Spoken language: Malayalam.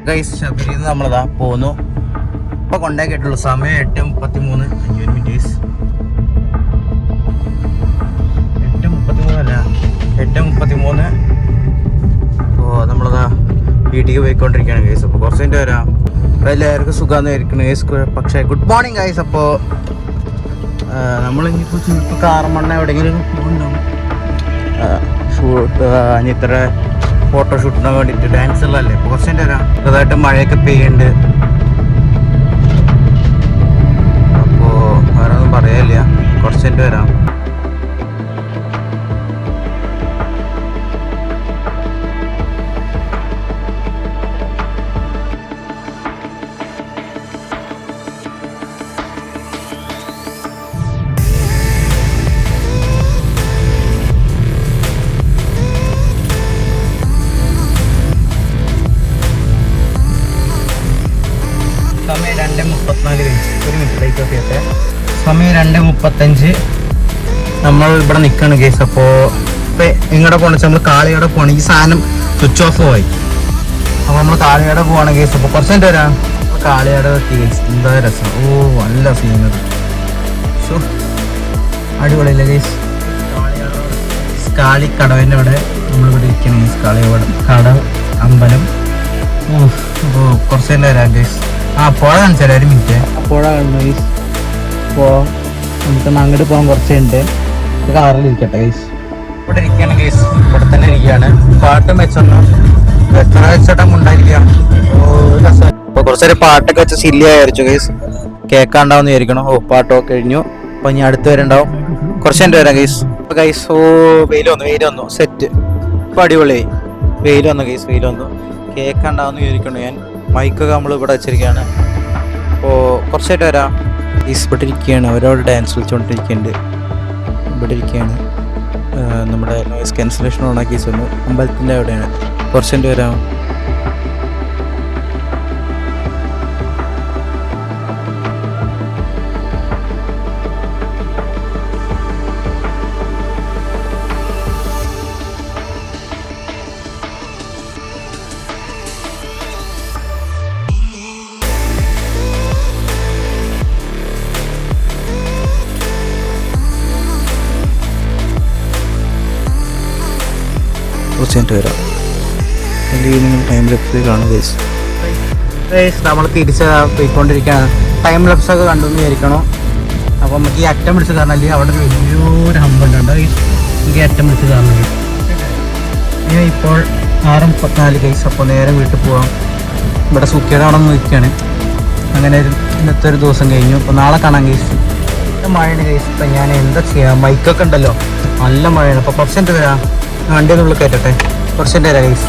ഗൈസ് ശബരിയിൽ നിന്ന് നമ്മളതാ പോന്നു. ഇപ്പൊ കൊണ്ടാക്കിയിട്ടുള്ളൂ. സമയം 8:33. 5 മിനിറ്റ്. 8:33 അല്ല, 8:33. അപ്പോൾ നമ്മളതാ വീട്ടിലേക്ക് പോയിക്കൊണ്ടിരിക്കുകയാണ് ഗൈസ്. അപ്പോൾ കുറച്ച് കഴിഞ്ഞിട്ട് വരാം. അപ്പോൾ എല്ലാവർക്കും സുഖമാണെന്ന് വിചാരിക്കുന്നു ഗൈസ്. പക്ഷേ ഗുഡ് മോർണിംഗ് ഗൈസ്. അപ്പോൾ നമ്മളിപ്പോൾ ഇപ്പോൾ കാർമണ്ണ എവിടെയെങ്കിലും ഉണ്ടാവും ഷൂട്ട് ഇത്ര ഫോട്ടോഷൂട്ടിന് വേണ്ടിയിട്ട് ഡാൻസുകളല്ലേ. ഇപ്പോൾ കുറച്ച് കഴിഞ്ഞിട്ട് വരാം. ചെറുതായിട്ട് മഴയൊക്കെ പെയ്യുന്നുണ്ട്. അപ്പോൾ വേറെ ഒന്നും പറയാനില്ല. കുറച്ച് കഴിഞ്ഞിട്ട് വരാം. സമയം 2:34. ഒരു മിനിറ്റ് ലൈറ്റ് ഓഫ് ചെയ്യട്ടെ. സമയം 2:35. നമ്മൾ ഇവിടെ നിൽക്കുകയാണ് കേസ്. അപ്പോൾ ഇപ്പം എങ്ങോട്ട് പോകണം വെച്ചാൽ നമ്മൾ കാളിയോടെ പോകണം. ഈ സാധനം സ്വിച്ച് ഓഫ് പോയി. അപ്പോൾ നമ്മൾ കാളിയോടെ പോവാണ് കേസ്. അപ്പോൾ കുറച്ച് കഴിഞ്ഞിട്ട് വരാം. കാളിയോടെ എത്തി കേസ്. എന്താ രസം. ഓ നല്ല സീനറി. സോ അടിപൊളിയല്ലേ കേസ്. കാളി കടവിൻ്റെ അവിടെ നമ്മളിവിടെ ഇരിക്കണം കേസ്. കാളിയോടെ കട അമ്പലം. അപ്പോൾ കുറച്ച് കഴിഞ്ഞിട്ട് വരാം കേസ്. പുഴ കാണിച്ചാൽ ഒരു മിനിറ്റ്. പുഴ കാണുന്നു ഗൈസ്. അപ്പോൾ നമുക്കൊന്ന് അങ്ങോട്ട് പോകാൻ കുറച്ചുണ്ട്. കാറിലിരിക്കട്ടെ ഗൈസ്. ഇവിടെ ഇരിക്കുകയാണ് ഗൈസ്. ഇവിടെ തന്നെ ഇരിക്കുകയാണ്. പാട്ടും വെച്ചൊന്നു എത്ര വെച്ചിട്ടും ഉണ്ടായിരിക്കുക. അപ്പോൾ കുറച്ചൊരു പാട്ടൊക്കെ വെച്ച് സില്ലി ആയിരിച്ചു ഗൈസ്. കേൾക്കാണ്ടാവുന്ന വിചാരിക്കണം. പാട്ടൊക്കെ കഴിഞ്ഞു. അപ്പോൾ ഇനി അടുത്ത് വരണ്ടാവും. കുറച്ച് കഴിഞ്ഞിട്ട് വരാം ഗൈസ്. അപ്പോൾ ഗൈസ് വെയിൽ വന്നു സെറ്റ്. ഇപ്പോൾ അടിപൊളിയായി. വെയിൽ വന്നു ഗൈസ്. വെയിൽ വന്നു. കേൾക്കാണ്ടാവുന്ന വിചാരിക്കണം. ഞാൻ മൈക്കൊക്കെ നമ്മൾ ഇവിടെ വെച്ചിരിക്കുകയാണ്. അപ്പോൾ കുറച്ചായിട്ട് വരാം. ഇവിടെ ഇരിക്കുകയാണ്. അവരോട് ഡാൻസ് കളിച്ചുകൊണ്ടിരിക്കുന്നുണ്ട്. ഇവിടെ ഇരിക്കുകയാണ്. നമ്മുടെ നോയിസ് ക്യാൻസലേഷൻ ഓണാക്കി വന്നു. അമ്പലത്തിൻ്റെ അവിടെയാണ്. കുറച്ചുകൊണ്ട് വരാം. വരാം. ഈവനിങ് ടൈം ലെപ്സ് കാണും ഗൈസ്. നമ്മൾ തിരിച്ച് പോയിക്കൊണ്ടിരിക്കുകയാണ്. ടൈം ലെപ്സ് ഒക്കെ കണ്ടെന്ന് വിചാരിക്കണം. അപ്പോൾ നമുക്ക് ഈ അറ്റം പിടിച്ച് കാണാൻ അവിടെ വലിയൊരു ഹമ്പുണ്ട്. എനിക്ക് അറ്റം പിടിച്ച് കാണാൻ ഞാൻ ഇപ്പോൾ 6:34 ഗൈസ്. അപ്പോൾ നേരെ വീട്ടിൽ പോവാം. ഇവിടെ സുഖിയുടെ അവിടെ നിന്ന് നിൽക്കുകയാണ്. അങ്ങനെ ഇന്നത്തെ ഒരു ദിവസം കഴിഞ്ഞു. അപ്പോൾ നാളെ കാണാം ഗൈസ്. മഴയാണ് ഗൈസ്. ഇപ്പം ഞാൻ എന്താ ചെയ്യാം. ബൈക്കൊക്കെ ഉണ്ടല്ലോ, നല്ല മഴയാണ്. അപ്പോൾ കുറച്ച് കഴിഞ്ഞിട്ട് വരാം. വണ്ടി ഒന്നുള്ളിൽ കയറ്റട്ടെ. കുറച്ച് കഴിഞ്ഞിട്ട് വരാം ഗൈസ്.